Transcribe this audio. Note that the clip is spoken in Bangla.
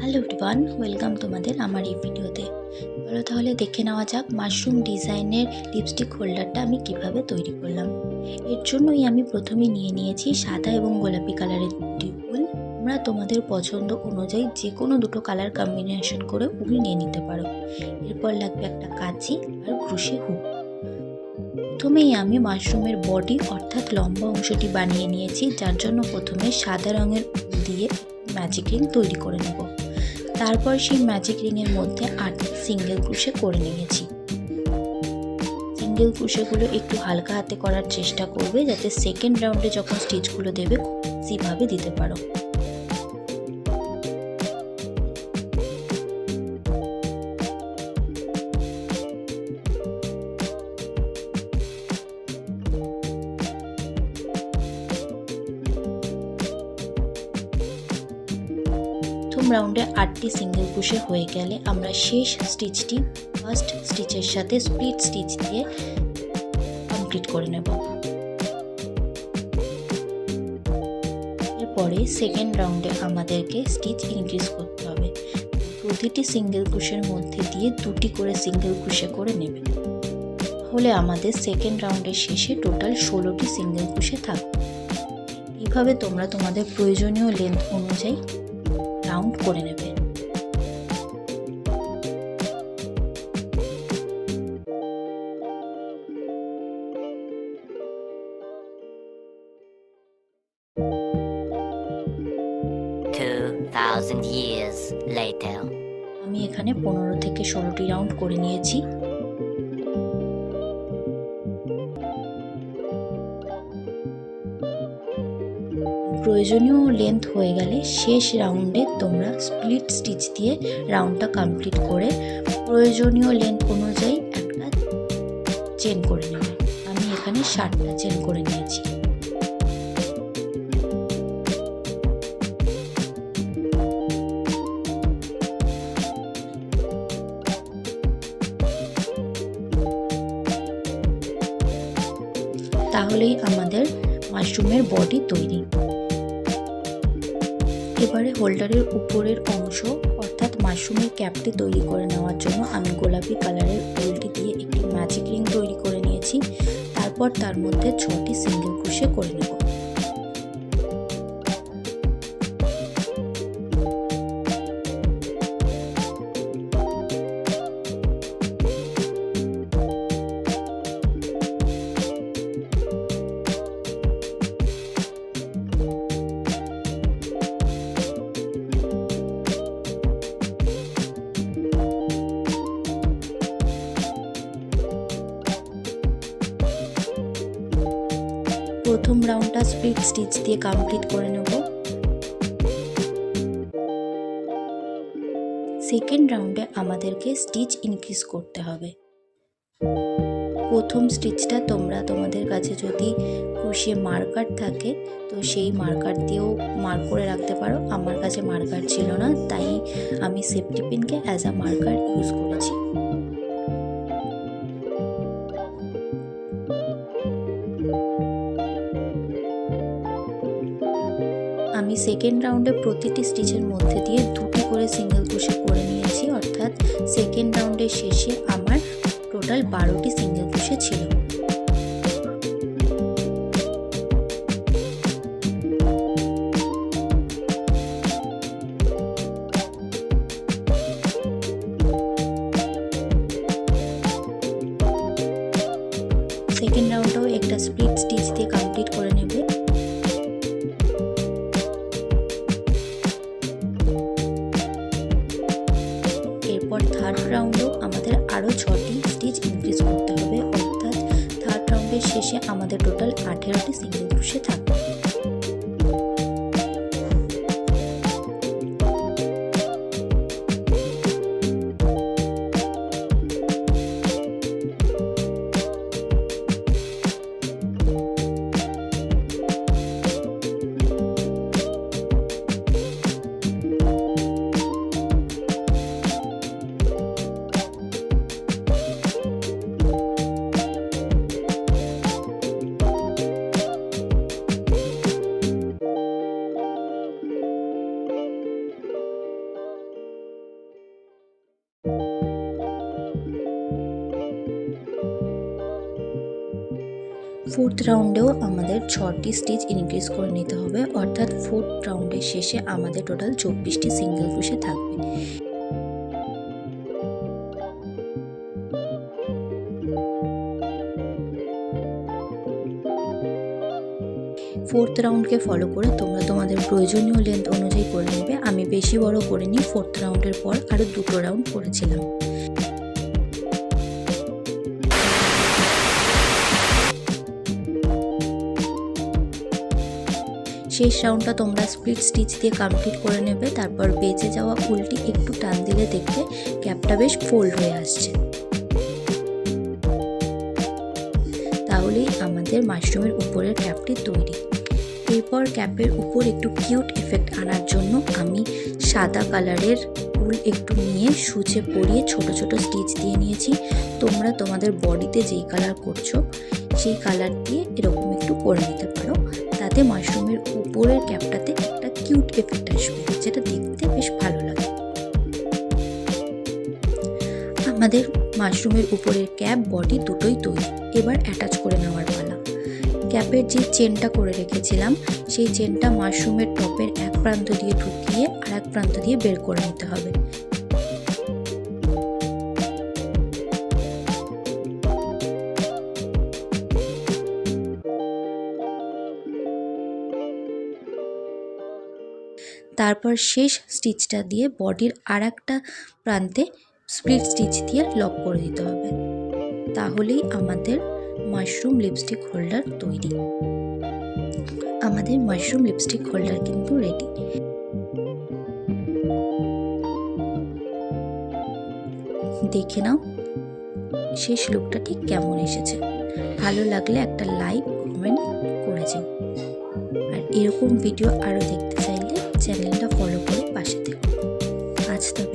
হ্যালো এভরিওয়ান, ওয়েলকাম তোমাদের আমার এই ভিডিওতে। চলো তাহলে দেখে নেওয়া যাক মাশরুম ডিজাইনের লিপস্টিক হোল্ডারটা আমি কিভাবে তৈরি করলাম। এর জন্যই আমি প্রথমে নিয়ে নিয়েছি সাদা এবং গোলাপি কালারের দুটি উল। তোমরা তোমাদের পছন্দ অনুযায়ী যে কোনো দুটো কালার কম্বিনেশন করে উল নিয়ে নিতে পারো। এরপর লাগবে একটা কাঁচি আর ক্রোশে হুক। প্রথমেই আমি মাশরুমের বডি অর্থাৎ লম্বা অংশটি বানিয়ে নিয়েছি, যার জন্য প্রথমে সাদা রঙের উল দিয়ে ম্যাজিক রিং তৈরি করে নেব। তারপর সেই ম্যাজিক রিংয়ের মধ্যে 8টি সিঙ্গেল ক্রোশে করে নিয়েছি। সিঙ্গেল ক্রোশেগুলো একটু হালকা হাতে করার চেষ্টা করবে, যাতে সেকেন্ড রাউন্ডে যখন স্টিচগুলো দেবে খুব ইজিভাবে দিতে পারো। প্রথম রাউন্ডে 8টি সিঙ্গেল ক্রোশে হয়ে গেলে আমরা শেষ স্টিচটি ফার্স্ট স্টিচের সাথে স্প্লিট স্টিচ দিয়ে কমপ্লিট করে নেব। এরপরে সেকেন্ড রাউন্ডে আমাদেরকে স্টিচ ইনক্রিজ করতে হবে। প্রতিটি সিঙ্গেল ক্রোশের মধ্যে দিয়ে 2টি করে সিঙ্গেল ক্রোশে করে নেবে। তাহলে আমাদের সেকেন্ড রাউন্ডের শেষে টোটাল 16টি সিঙ্গেল ক্রোশে থাকবে। এইভাবে তোমরা তোমাদের প্রয়োজনীয় লেন্থ অনুযায়ী রাউন্ড করে নেবে। আমি এখানে 15 থেকে 16টি রাউন্ড করে নিয়েছি। প্রয়োজনীয় লেন্থ হয়ে গেলে শেষ রাউন্ডে তোমরা স্প্লিট স্টিচ দিয়ে রাউন্ডটা কমপ্লিট করে প্রয়োজনীয় লেন্থ অনুযায়ী একটা চেন করে নেবে। আমি এখানে 7টা চেন করে নিয়েছি। তাহলেই আমাদের মাশরুমের বডি তৈরি। এবারে হোল্ডারের উপরের অংশ অর্থাৎ মাশরুমের ক্যাপটি তৈরি করে নেওয়ার জন্য আমি গোলাপি কালারের উলটি দিয়ে একটি ম্যাজিক রিং তৈরি করে নিয়েছি। তারপর তার মধ্যে 6টি সিঙ্গেল ক্রোশে করে নেব। প্রথম রাউন্ডটা স্প্লিট স্টিচ দিয়ে কমপ্লিট করে নেব। সেকেন্ড রাউন্ডে আমাদেরকে স্টিচ ইনক্রিজ করতে হবে। প্রথম স্টিচটা তোমরা তোমাদের কাছে যদি ক্রোশে মার্কার থাকে তো সেই মার্কার দিয়েও মার্ক করে রাখতে পারো। আমার কাছে মার্কার ছিল না, তাই আমি সেফটি পিনকে অ্যাজ আ মার্কার ইউজ করেছি। আমি সেকেন্ড রাউন্ডে প্রতিটি স্টিচের মধ্যে দিয়ে 2টি করে সিঙ্গেল ক্রোশে করে নিয়েছি, অর্থাৎ সেকেন্ড রাউন্ডের শেষে আমার টোটাল 12টি সিঙ্গেল ক্রোশে ছিল। সেকেন্ড রাউন্ডেও একটা স্প্লিট স্টিচ দিয়ে কমপ্লিট করে নেবে। এরপর থার্ড রাউন্ডেও আমাদের আরও 6টি স্টিচ ইনক্রিজ করতে হবে, অর্থাৎ থার্ড রাউন্ডের শেষে আমাদের টোটাল 18টি সিঙ্গেল ক্রোশে থাকবে। ফোর্থ রাউন্ডেও আমাদের 6টি স্টিচ ইনক্রিজ করে নিতে হবে, অর্থাৎ ফোর্থ রাউন্ডের শেষে আমাদের টোটাল 24টি সিঙ্গেল ক্রোশে থাকবে। ফোর্থ রাউন্ডকে ফলো করে তোমরা তোমাদের প্রয়োজনীয় লেন্থ অনুযায়ী করে নেবে। আমি বেশি বড় করিনি, ফোর্থ রাউন্ডের পর আরও 2টো রাউন্ড করেছিলাম। শেষ রাউন্ডটা তোমরা স্প্লিট স্টিচ দিয়ে কমপ্লিট করে নেবে। তারপর বেঁচে যাওয়া উলটি একটু টান দিলে দেখবে ক্যাপটা বেশ ফোল্ড হয়ে আসছে। তাহলেই আমাদের মাশরুমের উপরের ক্যাপটি তৈরি। এরপর ক্যাপের উপর একটু কিউট এফেক্ট আনার জন্য আমি সাদা কালারের উল একটু নিয়ে সূচে পরিয়ে ছোট ছোট স্টিচ দিয়ে নিয়েছি। তোমরা তোমাদের বডিতে যেই কালার করছো সেই কালার দিয়ে এরকম একটু করে নিতে পারো, তাতে মাশরুমের উপরের ক্যাপটাতে একটা কিউট এফেক্ট আসবে, যেটা দেখতে বেশ ভালো লাগে। আমাদের মাশরুমের উপরের ক্যাপ বডি দুটোই তৈরি। এবার অ্যাটাচ করে নেওয়ার পালা। ক্যাপের যে চেনটা করে রেখেছিলাম সেই চেনটা মাশরুমের টপের এক প্রান্ত দিয়ে ঢুকিয়ে আর এক প্রান্ত দিয়ে বের করে নিতে হবে। তারপর শেষ স্টিচটা দিয়ে বডির আর একটা প্রান্তে স্প্লিট স্টিচ দিয়ে লক করে দিতে হবে। তাহলেই আমাদের মাশরুম লিপস্টিক হোল্ডার তৈরি। আমাদের মাশরুম লিপস্টিক হোল্ডার কিন্তু রেডি। দেখে নাও শেষ লুকটা ঠিক কেমন এসেছে। ভালো লাগলে একটা লাইক কমেন্ট করে যাও। আর এরকম ভিডিও আরও দেখতে চাইলে চ্যানেলটা ফলো করে পাশে থেকো। আজ তবে